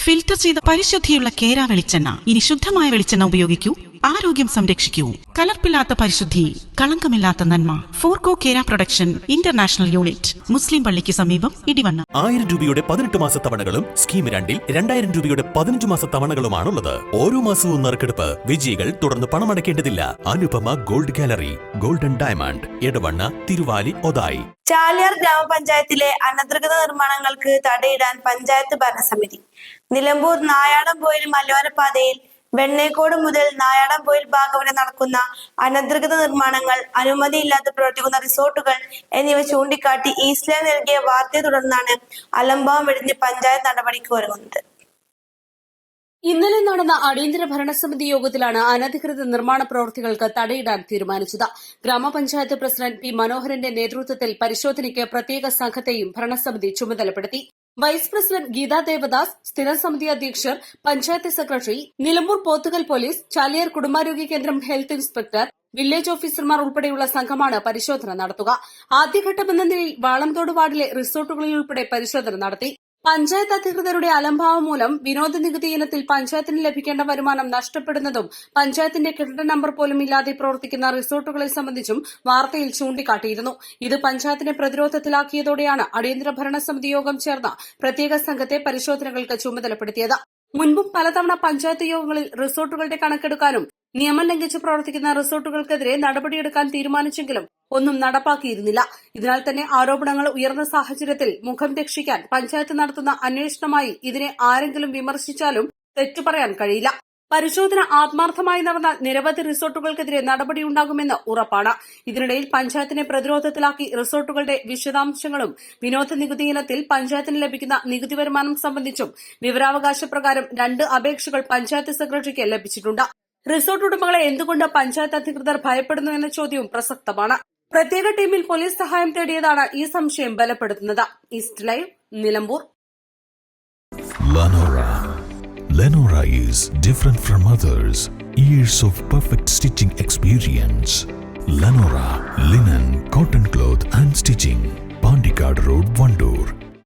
Filter ചെയ്ത പരിശുദ്ധിയുള്ള കേര വെളിച്ചെണ്ണ. ഇനി ശുദ്ധമായ വെളിച്ചെണ്ണ ഉപയോഗിക്കൂ, ആരോഗ്യം സംരക്ഷിക്കൂ. കലർപ്പില്ലാത്ത പരിശുദ്ധി, കളങ്കമില്ലാത്ത നന്മ. ഫോർകോ കേര പ്രൊഡക്ഷൻ ഇന്റർനാഷണൽ യൂണിറ്റ്, മുസ്ലിം പള്ളിക്ക് സമീപം, ഇടിവണ്ണ. 1000 രൂപയുടെ 18 മാസ തവണകളും സ്കീം 2-ൽ 2000 രൂപയുടെ 15 മാസ തവണകളുമാണുള്ളത്. ഓരോ മാസവും നറുക്കെടുപ്പ്. വിജയികൾ തുടർന്ന് പണമടയ്ക്കേണ്ടതില്ല. Anupama gold gallery, golden diamond, Edavanna, Thiruvali, Othayi. Chaliyar ഗ്രാമപഞ്ചായത്തിലെ അനധികൃത നിർമ്മാണങ്ങൾക്ക് തടയിടാൻ പഞ്ചായത്ത് ഭരണസമിതി. നിലമ്പൂർ നായാടംപൊയിൽ മലയോര പാതയിൽ വെണ്ണേക്കോട് മുതൽ നായാടംപൊയിൽ ഭാഗം വരെ നടക്കുന്ന അനധികൃത നിർമ്മാണങ്ങൾ, അനുമതിയില്ലാതെ പ്രവർത്തിക്കുന്ന റിസോർട്ടുകൾ എന്നിവ ചൂണ്ടിക്കാട്ടി ഈസ്റ്റ് ലൈൻ നൽകിയ വാർത്തയെ തുടർന്നാണ് അലംഭാവം വെടിഞ്ഞ് പഞ്ചായത്ത് നടപടിക്ക് ഒരുങ്ങുന്നത്. ഇന്നലെ നടന്ന അടിയന്തര ഭരണസമിതി യോഗത്തിലാണ് അനധികൃത നിർമ്മാണ പ്രവൃത്തികൾക്ക് തടയിടാൻ തീരുമാനിച്ചത്. ഗ്രാമപഞ്ചായത്ത് പ്രസിഡന്റ് പി മനോഹരന്റെ നേതൃത്വത്തിൽ പരിശോധനയ്ക്ക് പ്രത്യേക സംഘത്തെയും ഭരണസമിതി ചുമതലപ്പെടുത്തി. വൈസ് പ്രസിഡന്റ് ഗീതാ ദേവദാസ്, സ്ഥിരം സമിതി അധ്യക്ഷർ, പഞ്ചായത്ത് സെക്രട്ടറി, നിലമ്പൂർ പോത്തുകൽ പോലീസ്, ചാലിയാർ കുടുംബാരോഗ്യ കേന്ദ്രം ഹെൽത്ത് ഇൻസ്പെക്ടർ, വില്ലേജ് ഓഫീസർമാർ ഉൾപ്പെടെയുള്ള സംഘമാണ് പരിശോധന നടത്തുക. ആദ്യഘട്ടമെന്ന നിലയിൽ വാളംതോട് വാർഡിലെ റിസോർട്ടുകളിൽ ഉൾപ്പെടെ പരിശോധന നടത്തി. പഞ്ചായത്ത് അധികൃതരുടെ അലംഭാവം മൂലം വിനോദ നികുതി ഇനത്തിൽ പഞ്ചായത്തിന് ലഭിക്കേണ്ട വരുമാനം നഷ്ടപ്പെടുന്നതും പഞ്ചായത്തിന്റെ കെട്ടിട നമ്പർ പോലും ഇല്ലാതെ പ്രവർത്തിക്കുന്ന റിസോർട്ടുകളെ സംബന്ധിച്ചും വാർത്തയിൽ ചൂണ്ടിക്കാട്ടിയിരുന്നു. ഇത് പഞ്ചായത്തിനെ പ്രതിരോധത്തിലാക്കിയതോടെയാണ് അടിയന്തര ഭരണസമിതി യോഗം ചേർന്ന പ്രത്യേക സംഘത്തെ പരിശോധനകൾക്ക് ചുമതലപ്പെടുത്തിയത്. മുൻപും പലതവണ പഞ്ചായത്ത് യോഗങ്ങളിൽ റിസോർട്ടുകളുടെ കണക്കെടുക്കാനും നിയമം ലംഘിച്ച് പ്രവർത്തിക്കുന്ന റിസോർട്ടുകൾക്കെതിരെ നടപടിയെടുക്കാൻ തീരുമാനിച്ചെങ്കിലും ഒന്നും നടപ്പാക്കിയിരുന്നില്ല. ഇതിനാൽ തന്നെ ആരോപണങ്ങൾ ഉയർന്ന സാഹചര്യത്തിൽ മുഖം രക്ഷിക്കാൻ പഞ്ചായത്ത് നടത്തുന്ന അന്വേഷണമായി ഇതിനെ ആരെങ്കിലും വിമർശിച്ചാലും തെറ്റു പറയാൻ കഴിയില്ല. പരിശോധന ആത്മാർത്ഥമായി നടന്നാൽ നിരവധി റിസോർട്ടുകൾക്കെതിരെ നടപടിയുണ്ടാകുമെന്ന് ഉറപ്പാണ്. ഇതിനിടയിൽ പഞ്ചായത്തിനെ പ്രതിരോധത്തിലാക്കി റിസോർട്ടുകളുടെ വിശദാംശങ്ങളും വിനോദ നികുതി ഇനത്തിൽ പഞ്ചായത്തിന് ലഭിക്കുന്ന നികുതി വരുമാനം സംബന്ധിച്ചും വിവരാവകാശ പ്രകാരം 2 അപേക്ഷകൾ പഞ്ചായത്ത് സെക്രട്ടറിക്ക് ലഭിച്ചിട്ടുണ്ട്. റിസോർട്ട് ഉടമകളെ എന്തുകൊണ്ട് പഞ്ചായത്ത് അധികൃതർ ഭയപ്പെടുന്നു എന്ന ചോദ്യവും പ്രസക്തമാണ്. പ്രത്യേക ടീമിൽ പോലീസ് സഹായം തേടിയതാണ് ഈ സംശയം ബലപ്പെടുത്തുന്നത്. East live, Nilambur. Lenora is different from others. Years of perfect stitching experience. Lenora linen, cotton cloth and stitching. Pandikad Road, Vandoor.